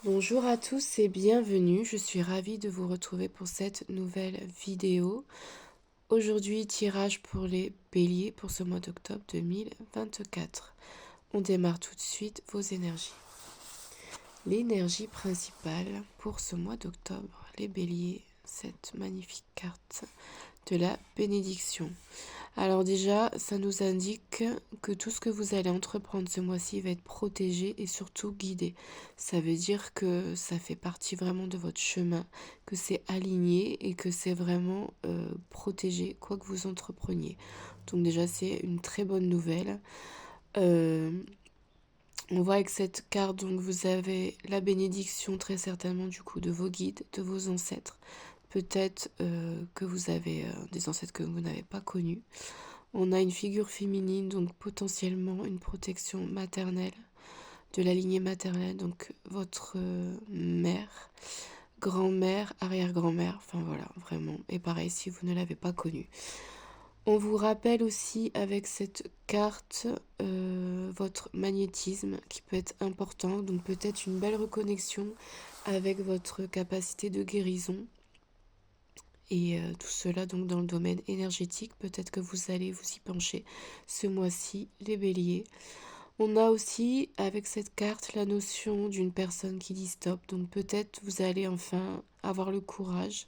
Bonjour à tous et bienvenue, je suis ravie de vous retrouver pour cette nouvelle vidéo. Aujourd'hui, tirage pour les béliers pour ce mois d'octobre 2024. On démarre tout de suite vos énergies. L'énergie principale pour ce mois d'octobre, les béliers, cette magnifique carte de la bénédiction. Alors déjà, ça nous indique que tout ce que vous allez entreprendre ce mois-ci va être protégé et surtout guidé. Ça veut dire que ça fait partie vraiment de votre chemin, que c'est aligné et que c'est vraiment protégé, quoi que vous entrepreniez. Donc déjà, c'est une très bonne nouvelle. On voit avec cette carte, donc vous avez la bénédiction très certainement du coup de vos guides, de vos ancêtres. Peut-être que vous avez des ancêtres que vous n'avez pas connus. On a une figure féminine, donc potentiellement une protection maternelle, de la lignée maternelle, donc votre mère, grand-mère, arrière-grand-mère, enfin voilà, vraiment. Et pareil si vous ne l'avez pas connue. On vous rappelle aussi avec cette carte votre magnétisme qui peut être important, donc peut-être une belle reconnexion avec votre capacité de guérison. Et tout cela donc dans le domaine énergétique, peut-être que vous allez vous y pencher ce mois-ci, les béliers. On a aussi avec cette carte la notion d'une personne qui dit stop, donc peut-être vous allez enfin avoir le courage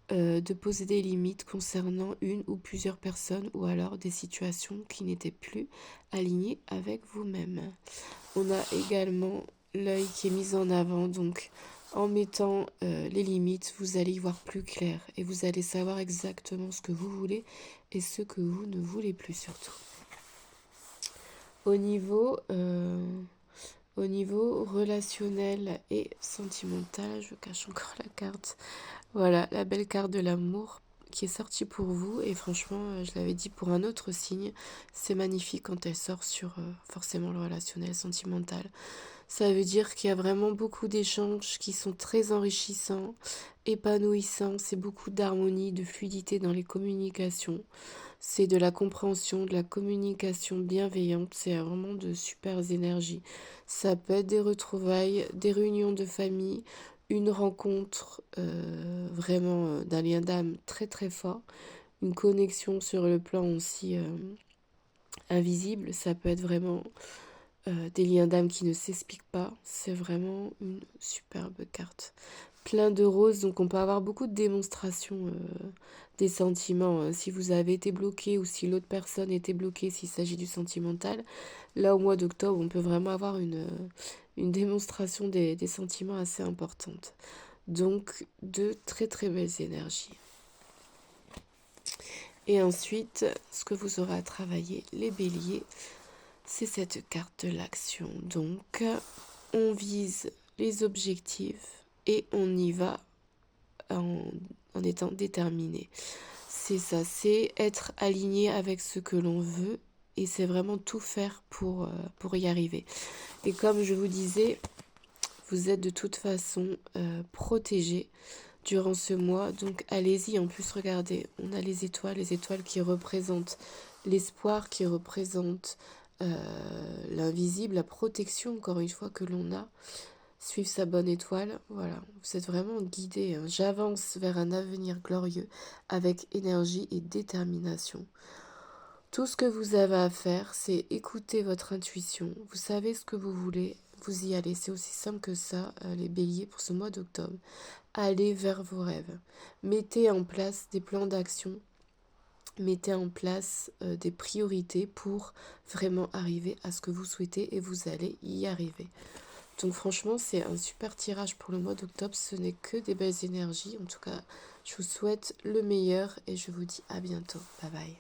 de poser des limites concernant une ou plusieurs personnes ou alors des situations qui n'étaient plus alignées avec vous-même. On a également l'œil qui est mis en avant, donc en mettant les limites, vous allez y voir plus clair et vous allez savoir exactement ce que vous voulez et ce que vous ne voulez plus surtout. Au niveau relationnel et sentimental, je cache encore la carte. Voilà, la belle carte de l'amour qui est sortie pour vous et franchement, je l'avais dit pour un autre signe, c'est magnifique quand elle sort sur forcément le relationnel sentimental. Ça veut dire qu'il y a vraiment beaucoup d'échanges qui sont très enrichissants, épanouissants, c'est beaucoup d'harmonie, de fluidité dans les communications. C'est de la compréhension, de la communication bienveillante, c'est vraiment de super énergies. Ça peut être des retrouvailles, des réunions de famille, une rencontre vraiment d'un lien d'âme très très fort, une connexion sur le plan aussi invisible, ça peut être vraiment des liens d'âme qui ne s'expliquent pas, c'est vraiment une superbe carte. Plein de roses, donc on peut avoir beaucoup de démonstrations des sentiments. Si vous avez été bloqué ou si l'autre personne était bloquée, s'il s'agit du sentimental, là au mois d'octobre, on peut vraiment avoir une démonstration des sentiments assez importante. Donc de très très belles énergies. Et ensuite, ce que vous aurez à travailler, les béliers, c'est cette carte de l'action. Donc, on vise les objectifs et on y va en étant déterminé. C'est ça, c'est être aligné avec ce que l'on veut et c'est vraiment tout faire pour y arriver. Et comme je vous disais, vous êtes de toute façon protégé durant ce mois, donc allez-y. En plus, regardez, on a les étoiles qui représentent l'espoir, qui représentent l'invisible, la protection, encore une fois, que l'on a. Suivre sa bonne étoile, voilà, vous êtes vraiment guidé. Hein. J'avance vers un avenir glorieux avec énergie et détermination. Tout ce que vous avez à faire, c'est écouter votre intuition. Vous savez ce que vous voulez, vous y allez. C'est aussi simple que ça, les béliers, pour ce mois d'octobre. Allez vers vos rêves. Mettez en place des plans d'action. Mettez en place des priorités pour vraiment arriver à ce que vous souhaitez et vous allez y arriver. Donc franchement, c'est un super tirage pour le mois d'octobre. Ce n'est que des belles énergies. En tout cas, je vous souhaite le meilleur et je vous dis à bientôt. Bye bye.